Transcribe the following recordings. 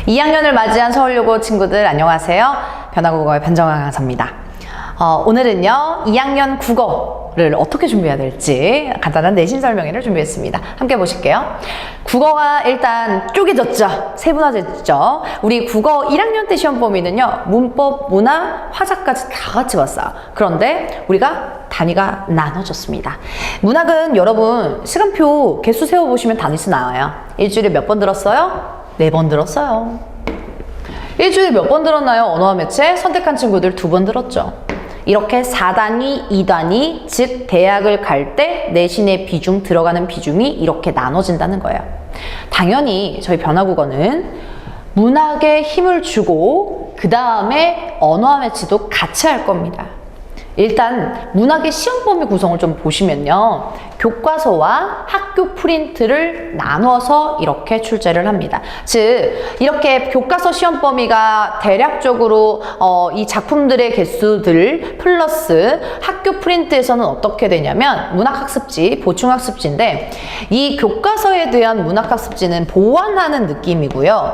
2학년을 맞이한 서울여고 친구들 안녕하세요. 변화국어의 변정아 강사입니다. 오늘은요 2학년 국어를 어떻게 준비해야 될지 간단한 내신 설명회를 준비했습니다. 함께 보실게요. 국어가 일단 쪼개졌죠. 세분화됐죠. 우리 국어 1학년 때 시험 범위는요 문법, 문학, 화자까지 다 같이 왔어요. 그런데 우리가 단위가 나눠졌습니다. 문학은 여러분 시간표 개수 세워보시면 단위 수 나와요. 일주일에 몇 번 들었어요? 4번 들었어요. 일주일에 몇 번 들었나요? 언어와 매체 선택한 친구들 2번 들었죠. 이렇게 4단위, 2단위, 즉 대학을 갈 때 내신의 비중, 들어가는 비중이 이렇게 나눠진다는 거예요. 당연히 저희 변화국어는 문학에 힘을 주고 그 다음에 언어와 매체도 같이 할 겁니다. 일단 문학의 시험 범위 구성을 좀 보시면요. 교과서와 학교 프린트를 나눠서 이렇게 출제를 합니다. 즉 이렇게 교과서 시험 범위가 대략적으로 이 작품들의 개수들 플러스 학교 프린트에서는 어떻게 되냐면 문학학습지, 보충학습지인데 이 교과서에 대한 문학학습지는 보완하는 느낌이고요.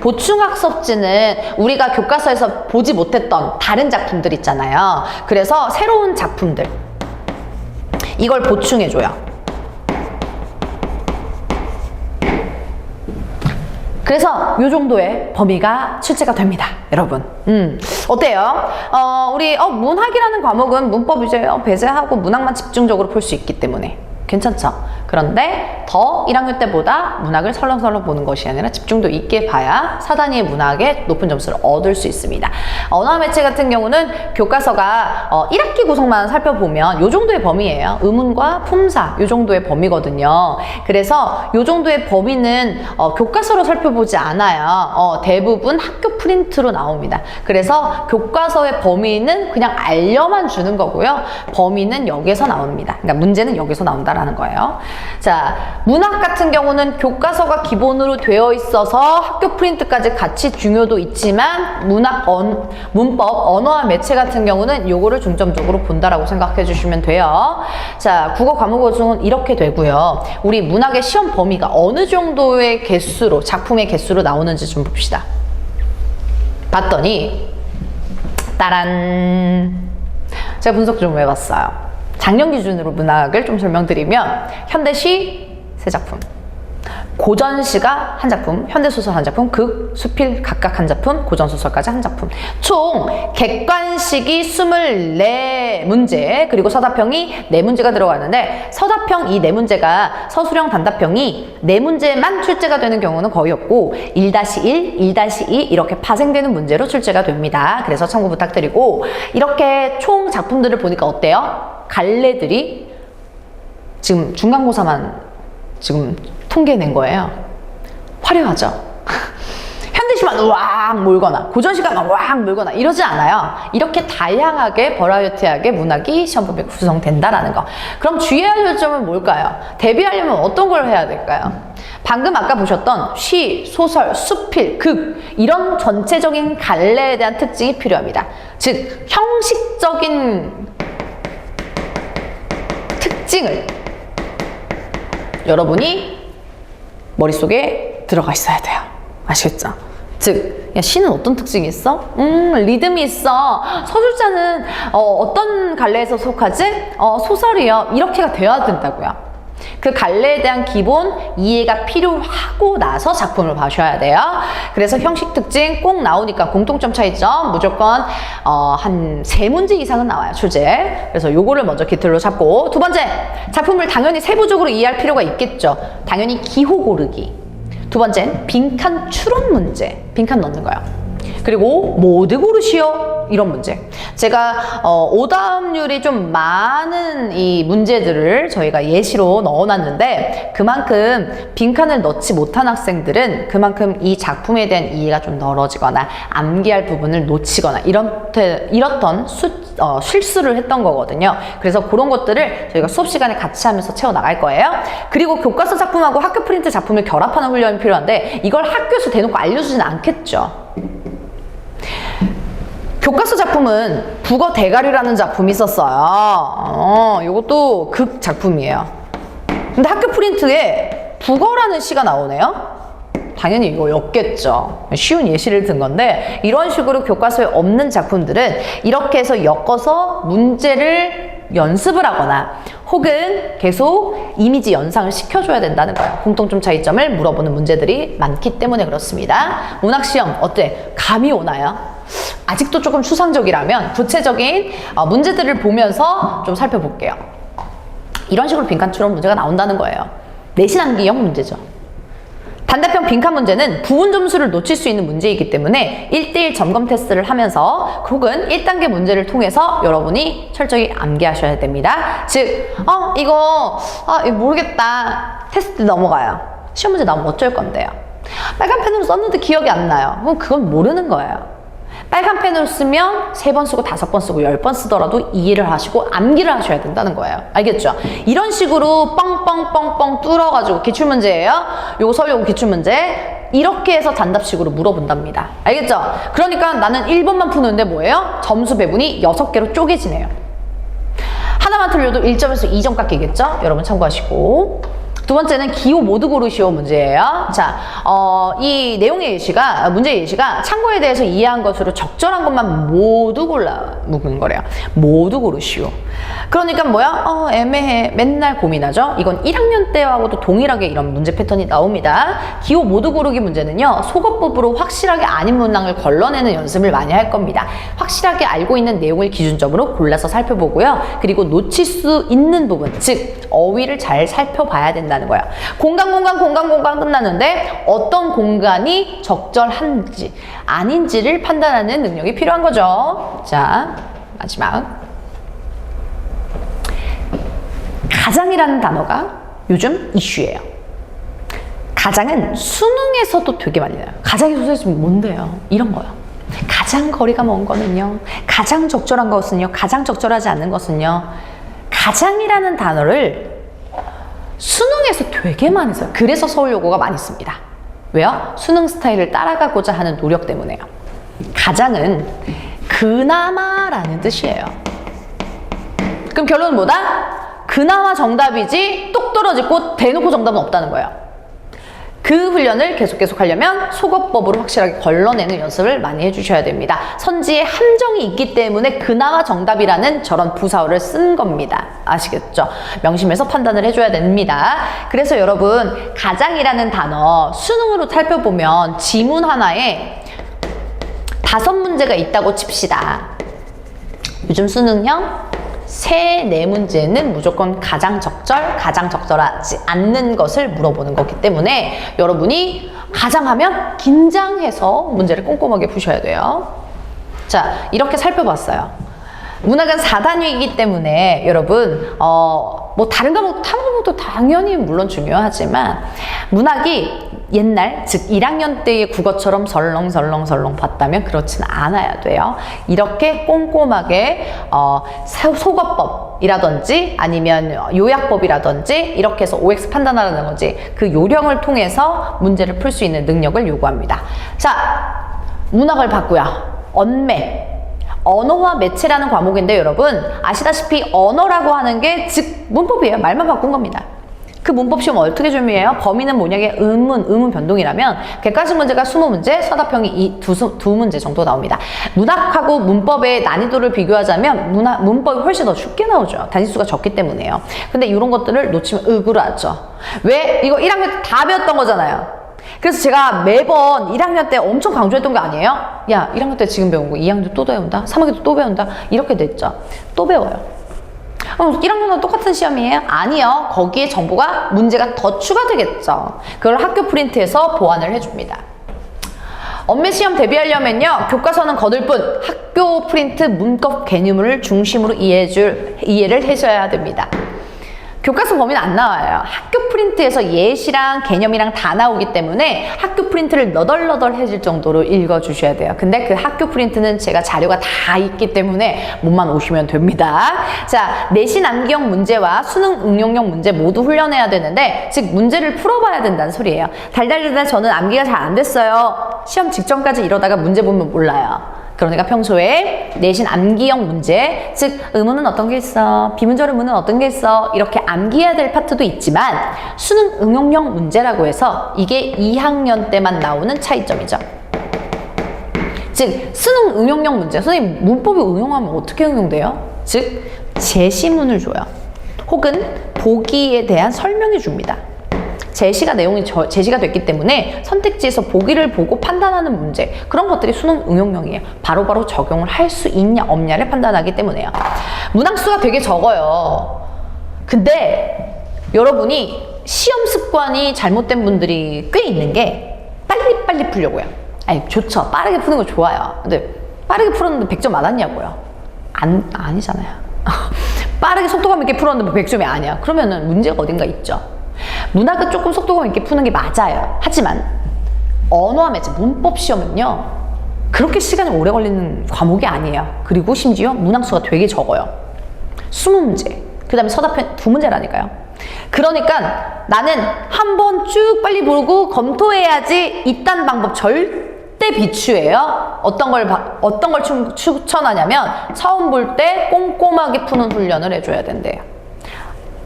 보충학습지는 우리가 교과서에서 보지 못했던 다른 작품들 있잖아요. 그래서 새로운 작품들 이걸 보충해줘요. 그래서 이 정도의 범위가 출제가 됩니다. 여러분 어때요? 우리 문학이라는 과목은 문법 이제 배제하고 문학만 집중적으로 볼 수 있기 때문에 괜찮죠? 그런데 더 1학년 때보다 문학을 설렁설렁 보는 것이 아니라 집중도 있게 봐야 4단위의 문학에 높은 점수를 얻을 수 있습니다. 언어와 매체 같은 경우는 교과서가 1학기 구성만 살펴보면 이 정도의 범위예요. 의문과 품사 이 정도의 범위거든요. 그래서 이 정도의 범위는 교과서로 살펴보지 않아요. 대부분 학교 프린트로 나옵니다. 그래서 교과서의 범위는 그냥 알려만 주는 거고요. 범위는 여기서 나옵니다. 그러니까 문제는 여기서 나온다라는 거예요. 자, 문학 같은 경우는 교과서가 기본으로 되어 있어서 학교 프린트까지 같이 중요도 있지만 문학, 문법, 언어와 매체 같은 경우는 요거를 중점적으로 본다라고 생각해 주시면 돼요. 자, 국어 과목 중은 이렇게 되고요. 우리 문학의 시험 범위가 어느 정도의 개수로, 작품의 개수로 나오는지 좀 봅시다. 봤더니 따란 제가 분석 좀 해봤어요. 작년 기준으로 문학을 좀 설명드리면 현대시 3작품, 고전시가 1작품, 현대소설 1작품, 극, 수필 각각 1작품, 고전소설까지 1작품. 총 객관식이 24문제, 그리고 서답형이 4문제가 들어가는데 서답형 이 4문제가 서술형 단답형이 4문제만 출제가 되는 경우는 거의 없고 1-1, 1-2 이렇게 파생되는 문제로 출제가 됩니다. 그래서 참고 부탁드리고 이렇게 총 작품들을 보니까 어때요? 갈래들이 지금 중간고사만 지금 통계낸 거예요. 화려하죠? 현대시만 왕 몰거나 고전시가 왕 몰거나 이러지 않아요. 이렇게 다양하게 버라이어티하게 문학이 시험 범위에 구성된다라는 거. 그럼 주의할 요점은 뭘까요? 대비하려면 어떤 걸 해야 될까요? 방금 아까 보셨던 시, 소설, 수필, 극 이런 전체적인 갈래에 대한 특징이 필요합니다. 즉 형식적인 특징을 여러분이 머릿속에 들어가 있어야 돼요. 아시겠죠? 즉, 야, 시는 어떤 특징이 있어? 리듬이 있어. 서술자는 어떤 갈래에서 속하지? 소설이요. 이렇게가 되어야 된다고요. 그 갈래에 대한 기본 이해가 필요하고 나서 작품을 봐셔야 돼요. 그래서 형식 특징 꼭 나오니까 공통점 차이점 무조건 한 3문제 이상은 나와요. 출제. 그래서 요거를 먼저 기틀로 잡고 두 번째, 작품을 당연히 세부적으로 이해할 필요가 있겠죠. 당연히 기호 고르기. 두 번째는 빈칸 추론 문제. 빈칸 넣는 거예요. 그리고 모두 고르시오 이런 문제. 제가 오답률이 좀 많은 이 문제들을 저희가 예시로 넣어놨는데 그만큼 빈칸을 넣지 못한 학생들은 그만큼 이 작품에 대한 이해가 좀 멀어지거나 암기할 부분을 놓치거나 이렇던 실수를 했던 거거든요. 그래서 그런 것들을 저희가 수업 시간에 같이 하면서 채워나갈 거예요. 그리고 교과서 작품하고 학교 프린트 작품을 결합하는 훈련이 필요한데 이걸 학교에서 대놓고 알려주진 않겠죠. 교과서 작품은 국어 대가리라는 작품이 있었어요. 이것도 극 작품이에요. 근데 학교 프린트에 국어라는 시가 나오네요. 당연히 이거였겠죠. 쉬운 예시를 든 건데 이런 식으로 교과서에 없는 작품들은 이렇게 해서 엮어서 문제를 연습을 하거나 혹은 계속 이미지 연상을 시켜줘야 된다는 거예요. 공통점 차이점을 물어보는 문제들이 많기 때문에 그렇습니다. 문학시험 어때? 감이 오나요? 아직도 조금 추상적이라면 구체적인 문제들을 보면서 좀 살펴볼게요. 이런 식으로 빈칸처럼 문제가 나온다는 거예요. 내신 암기형 문제죠. 반대편 빈칸 문제는 부분 점수를 놓칠 수 있는 문제이기 때문에 1대1 점검 테스트를 하면서 혹은 1단계 문제를 통해서 여러분이 철저히 암기하셔야 됩니다. 즉, 이거 모르겠다. 테스트 넘어가요. 시험 문제 나오면 어쩔 건데요. 빨간 펜으로 썼는데 기억이 안 나요. 그럼 그건 모르는 거예요. 빨간 펜으로 쓰면 3번 쓰고 5번 쓰고 10번 쓰더라도 이해를 하시고 암기를 하셔야 된다는 거예요. 알겠죠? 이런 식으로 뻥뻥뻥뻥 뚫어가지고 기출문제예요. 요거 서울 요거 기출문제. 이렇게 해서 단답식으로 물어본답니다. 알겠죠? 그러니까 나는 1번만 푸는데 뭐예요? 점수 배분이 6개로 쪼개지네요. 하나만 틀려도 1점에서 2점 깎이겠죠? 여러분 참고하시고. 두 번째는 기호 모두 고르시오 문제예요. 자, 이 내용의 예시가, 문제의 예시가 창고에 대해서 이해한 것으로 적절한 것만 모두 골라 묻는 거래요. 모두 고르시오. 그러니까 뭐야? 애매해. 맨날 고민하죠? 이건 1학년 때하고도 동일하게 이런 문제 패턴이 나옵니다. 기호 모두 고르기 문제는요, 속어법으로 확실하게 아닌 문항을 걸러내는 연습을 많이 할 겁니다. 확실하게 알고 있는 내용을 기준점으로 골라서 살펴보고요. 그리고 놓칠 수 있는 부분, 즉, 어휘를 잘 살펴봐야 된다는 거예요. 공간 끝났는데 어떤 공간이 적절한지 아닌지를 판단하는 능력이 필요한 거죠. 자, 마지막. 가장이라는 단어가 요즘 이슈예요. 가장은 수능에서도 되게 많이 나요. 가장의 소재지 뭔데요? 이런 거요. 가장 거리가 먼 거는요. 가장 적절한 것은요. 가장 적절하지 않은 것은요. 가장이라는 단어를 수능에서 되게 많이 써요. 그래서 서울여고가 많이 씁니다. 왜요? 수능 스타일을 따라가고자 하는 노력 때문에요. 가장은 그나마라는 뜻이에요. 그럼 결론은 뭐다? 그나마 정답이지 똑 떨어지고 대놓고 정답은 없다는 거예요. 그 훈련을 계속 하려면 속어법으로 확실하게 걸러내는 연습을 많이 해주셔야 됩니다. 선지에 함정이 있기 때문에 그나마 정답이라는 저런 부사어를 쓴 겁니다. 아시겠죠? 명심해서 판단을 해줘야 됩니다. 그래서 여러분, 가장이라는 단어 수능으로 살펴보면 지문 하나에 5문제가 있다고 칩시다. 요즘 수능형 3, 4문제는 무조건 가장 적절하지 않는 것을 물어보는 거기 때문에 여러분이 가장하면 긴장해서 문제를 꼼꼼하게 푸셔야 돼요. 자, 이렇게 살펴봤어요. 문학은 4단위이기 때문에 여러분 뭐 다른 과목 탐구도 당연히 물론 중요하지만 문학이 옛날 즉 1학년 때의 국어처럼 설렁설렁 봤다면 그렇지는 않아야 돼요. 이렇게 꼼꼼하게 속어법이라든지 아니면 요약법이라든지 이렇게 해서 OX 판단하라는 거지 그 요령을 통해서 문제를 풀 수 있는 능력을 요구합니다. 자, 문학을 봤고요. 언매 언어와 매체라는 과목인데 여러분 아시다시피 언어라고 하는 게 즉 문법이에요. 말만 바꾼 겁니다. 그 문법 시험 어떻게 준비해요? 범위는 뭐냐게 의문 변동이라면 객관식 문제가 20문제, 서답형이 두 문제 정도 나옵니다. 문학하고 문법의 난이도를 비교하자면 문법이 훨씬 더 쉽게 나오죠. 단위수가 적기 때문에요. 근데 이런 것들을 놓치면 으그라죠. 왜? 이거 1학년 때 다 배웠던 거잖아요. 그래서 제가 매번 1학년 때 엄청 강조했던 게 아니에요? 야, 1학년 때 지금 배운 거 2학년 또 배운다? 3학년 또 배운다? 이렇게 됐죠. 또 배워요. 1학년과 똑같은 시험이에요? 아니요. 거기에 정보가 문제가 더 추가되겠죠. 그걸 학교 프린트에서 보완을 해줍니다. 언매 시험 대비하려면요. 교과서는 거들 뿐 학교 프린트 문법 개념을 중심으로 이해를 해줘야 됩니다. 교과서 범위는 안 나와요. 학교 프린트에서 예시랑 개념이랑 다 나오기 때문에 학교 프린트를 너덜너덜해질 정도로 읽어주셔야 돼요. 근데 그 학교 프린트는 제가 자료가 다 있기 때문에 몸만 오시면 됩니다. 자, 내신 암기형 문제와 수능 응용형 문제 모두 훈련해야 되는데 즉 문제를 풀어봐야 된다는 소리예요. 달달달달 저는 암기가 잘 안 됐어요. 시험 직전까지 이러다가 문제 보면 몰라요. 그러니까 평소에 내신 암기형 문제, 즉 의문은 어떤 게 있어, 비문절 의문은 어떤 게 있어, 이렇게 암기해야 될 파트도 있지만 수능 응용형 문제라고 해서 이게 2학년 때만 나오는 차이점이죠. 즉 수능 응용형 문제, 선생님 문법을 응용하면 어떻게 응용돼요? 즉 제시문을 줘요. 혹은 보기에 대한 설명해 줍니다. 제시가 내용이 제시가 됐기 때문에 선택지에서 보기를 보고 판단하는 문제, 그런 것들이 수능 응용형이에요. 바로바로 적용을 할 수 있냐 없냐를 판단하기 때문에요. 문항수가 되게 적어요. 근데 여러분이 시험 습관이 잘못된 분들이 꽤 있는 게 빨리빨리 풀려고요. 아니 좋죠. 빠르게 푸는 거 좋아요. 근데 빠르게 풀었는데 100점 맞았냐고요? 아니잖아요. 빠르게 속도감 있게 풀었는데 뭐 100점이 아니야. 그러면은 문제가 어딘가 있죠. 문학은 조금 속도감 있게 푸는 게 맞아요. 하지만 언어와 매체, 문법 시험은요 그렇게 시간이 오래 걸리는 과목이 아니에요. 그리고 심지어 문항수가 되게 적어요. 20문제, 그 다음에 서답편 2문제라니까요. 그러니까 나는 한 번 쭉 빨리 보고 검토해야지 이딴 방법 절대 비추예요. 어떤 걸 추천하냐면 처음 볼 때 꼼꼼하게 푸는 훈련을 해줘야 된대요.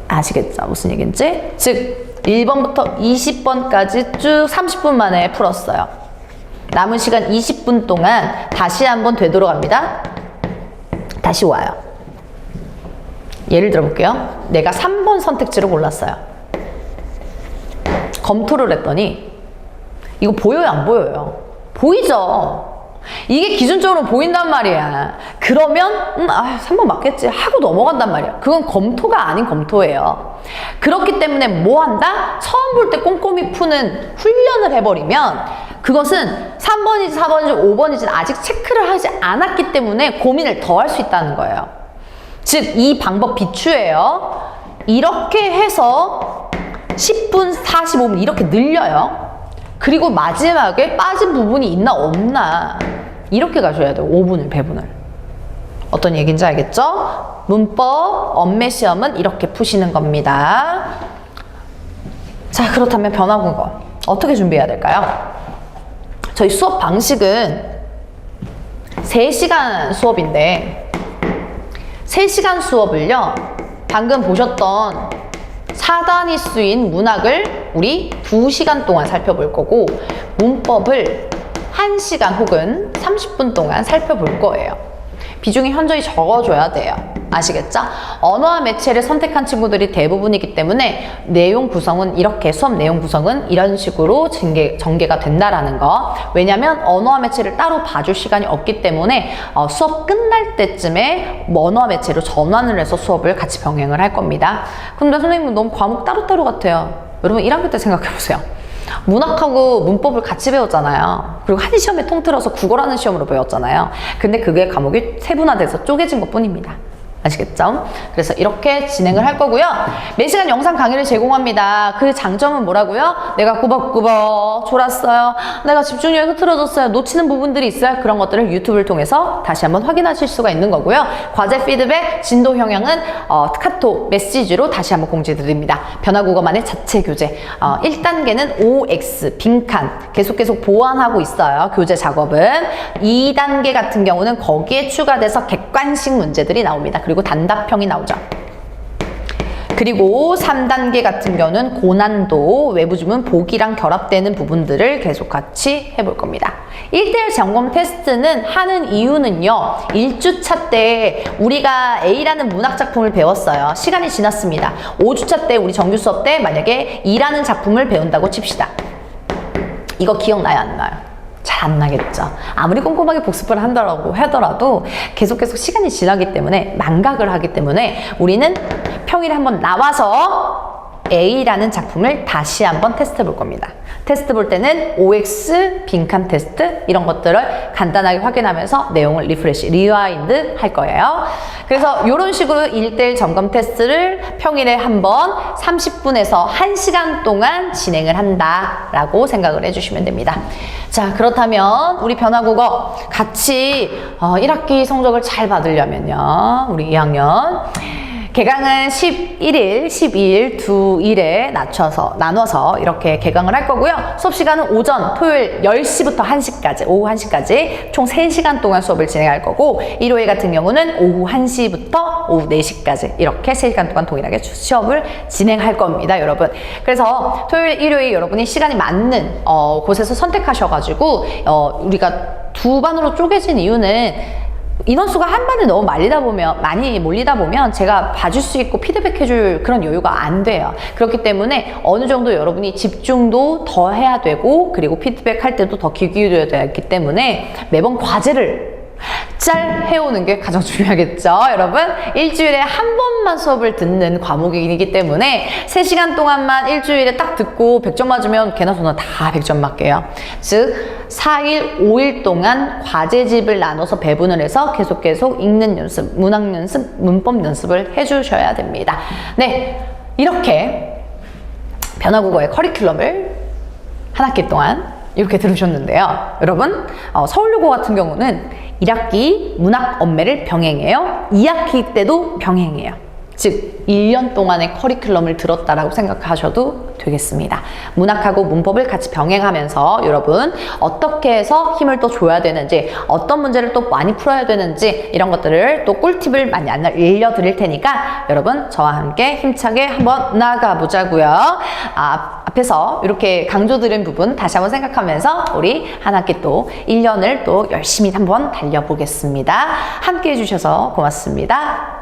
아시겠죠? 무슨 얘기인지? 즉 1번부터 20번까지 쭉 30분 만에 풀었어요. 남은 시간 20분 동안 다시 한번 되돌아갑니다. 다시 와요. 예를 들어 볼게요. 내가 3번 선택지를 골랐어요. 검토를 했더니 이거 보여요, 안 보여요? 보이죠? 이게 기준적으로 보인단 말이야. 그러면 3번 맞겠지 하고 넘어간단 말이야. 그건 검토가 아닌 검토예요. 그렇기 때문에 뭐 한다? 처음 볼 때 꼼꼼히 푸는 훈련을 해버리면 그것은 3번인지 4번인지 5번인지 아직 체크를 하지 않았기 때문에 고민을 더 할 수 있다는 거예요. 즉 이 방법 비추예요. 이렇게 해서 10분, 45분 이렇게 늘려요. 그리고 마지막에 빠진 부분이 있나 없나 이렇게 가셔야 돼요. 5분을, 배분을. 어떤 얘기인지 알겠죠? 문법, 언매 시험은 이렇게 푸시는 겁니다. 자, 그렇다면 변화국어 어떻게 준비해야 될까요? 저희 수업 방식은 3시간 수업인데 3시간 수업을요 방금 보셨던 4단위수인 문학을 우리 2시간 동안 살펴볼 거고 문법을 1시간 혹은 30분 동안 살펴볼 거예요. 비중이 현저히 적어줘야 돼요. 아시겠죠? 언어와 매체를 선택한 친구들이 대부분이기 때문에 내용 구성은 이렇게, 수업 내용 구성은 이런 식으로 전개가 된다라는 거. 왜냐면 언어와 매체를 따로 봐줄 시간이 없기 때문에 수업 끝날 때쯤에 언어와 매체로 전환을 해서 수업을 같이 병행을 할 겁니다. 근데 선생님 너무 과목 따로따로 같아요. 여러분 1학년 때 생각해보세요. 문학하고 문법을 같이 배웠잖아요. 그리고 한 시험에 통틀어서 국어라는 시험으로 배웠잖아요. 근데 그게 과목이 세분화돼서 쪼개진 것 뿐입니다. 아시겠죠? 그래서 이렇게 진행을 할 거고요. 매시간 영상 강의를 제공합니다. 그 장점은 뭐라고요? 내가 꾸벅꾸벅 졸았어요. 내가 집중력이 흐트러졌어요. 놓치는 부분들이 있어요. 그런 것들을 유튜브를 통해서 다시 한번 확인하실 수가 있는 거고요. 과제 피드백, 진도 형향은 카톡, 메시지로 다시 한번 공지드립니다. 변화국어만의 자체 교재. 1단계는 OX, 빈칸 계속 보완하고 있어요. 교재 작업은. 2단계 같은 경우는 거기에 추가돼서 객관식 문제들이 나옵니다. 그리고 단답형이 나오죠. 그리고 3단계 같은 경우는 고난도, 외부 주문 보기랑 결합되는 부분들을 계속 같이 해볼 겁니다. 1대1 점검 테스트는 하는 이유는요. 1주차 때 우리가 A라는 문학 작품을 배웠어요. 시간이 지났습니다. 5주차 때 우리 정규 수업 때 만약에 E라는 작품을 배운다고 칩시다. 이거 기억나요, 안 나요? 잘 안 나겠죠. 아무리 꼼꼼하게 복습을 하더라도 계속 시간이 지나기 때문에 망각을 하기 때문에 우리는 평일에 한번 나와서 A라는 작품을 다시 한번 테스트 볼 겁니다. 테스트 볼 때는 OX, 빈칸 테스트 이런 것들을 간단하게 확인하면서 내용을 리프레시, 리와인드 할 거예요. 그래서 이런 식으로 1대1 점검 테스트를 평일에 한번 30분에서 1시간 동안 진행을 한다라고 생각을 해주시면 됩니다. 자, 그렇다면 우리 변화국어 같이 1학기 성적을 잘 받으려면요. 우리 2학년 개강은 11일, 12일 두 일에 나눠서 이렇게 개강을 할 거고요. 수업 시간은 오전, 토요일 10시부터 1시까지, 오후 1시까지 총 3시간 동안 수업을 진행할 거고, 일요일 같은 경우는 오후 1시부터 오후 4시까지 이렇게 3시간 동안 동일하게 수업을 진행할 겁니다, 여러분. 그래서 토요일, 일요일 여러분이 시간이 맞는 곳에서 선택하셔가지고 우리가 두 반으로 쪼개진 이유는 인원수가 한 반에 너무 많이 몰리다 보면 제가 봐줄 수 있고 피드백해줄 그런 여유가 안 돼요. 그렇기 때문에 어느 정도 여러분이 집중도 더 해야 되고, 그리고 피드백할 때도 더 귀 기울여야 되기 때문에 매번 과제를 잘 해오는 게 가장 중요하겠죠, 여러분? 일주일에 한 번만 수업을 듣는 과목이기 때문에 3시간 동안만 일주일에 딱 듣고 100점 맞으면 개나 소나 다 100점 맞게요. 즉 4일, 5일 동안 과제집을 나눠서 배분을 해서 계속 읽는 연습, 문학 연습, 문법 연습을 해주셔야 됩니다. 네, 이렇게 변화국어의 커리큘럼을 한 학기 동안 이렇게 들으셨는데요. 여러분, 서울여고 같은 경우는 1학기 문학 엄매를 병행해요. 2학기 때도 병행해요. 즉 1년 동안의 커리큘럼을 들었다라고 생각하셔도 되겠습니다. 문학하고 문법을 같이 병행하면서 여러분 어떻게 해서 힘을 또 줘야 되는지, 어떤 문제를 또 많이 풀어야 되는지, 이런 것들을 또 꿀팁을 많이 알려드릴 테니까 여러분 저와 함께 힘차게 한번 나가보자고요. 앞에서 이렇게 강조드린 부분 다시 한번 생각하면서 우리 한 학기 또 1년을 또 열심히 한번 달려보겠습니다. 함께 해주셔서 고맙습니다.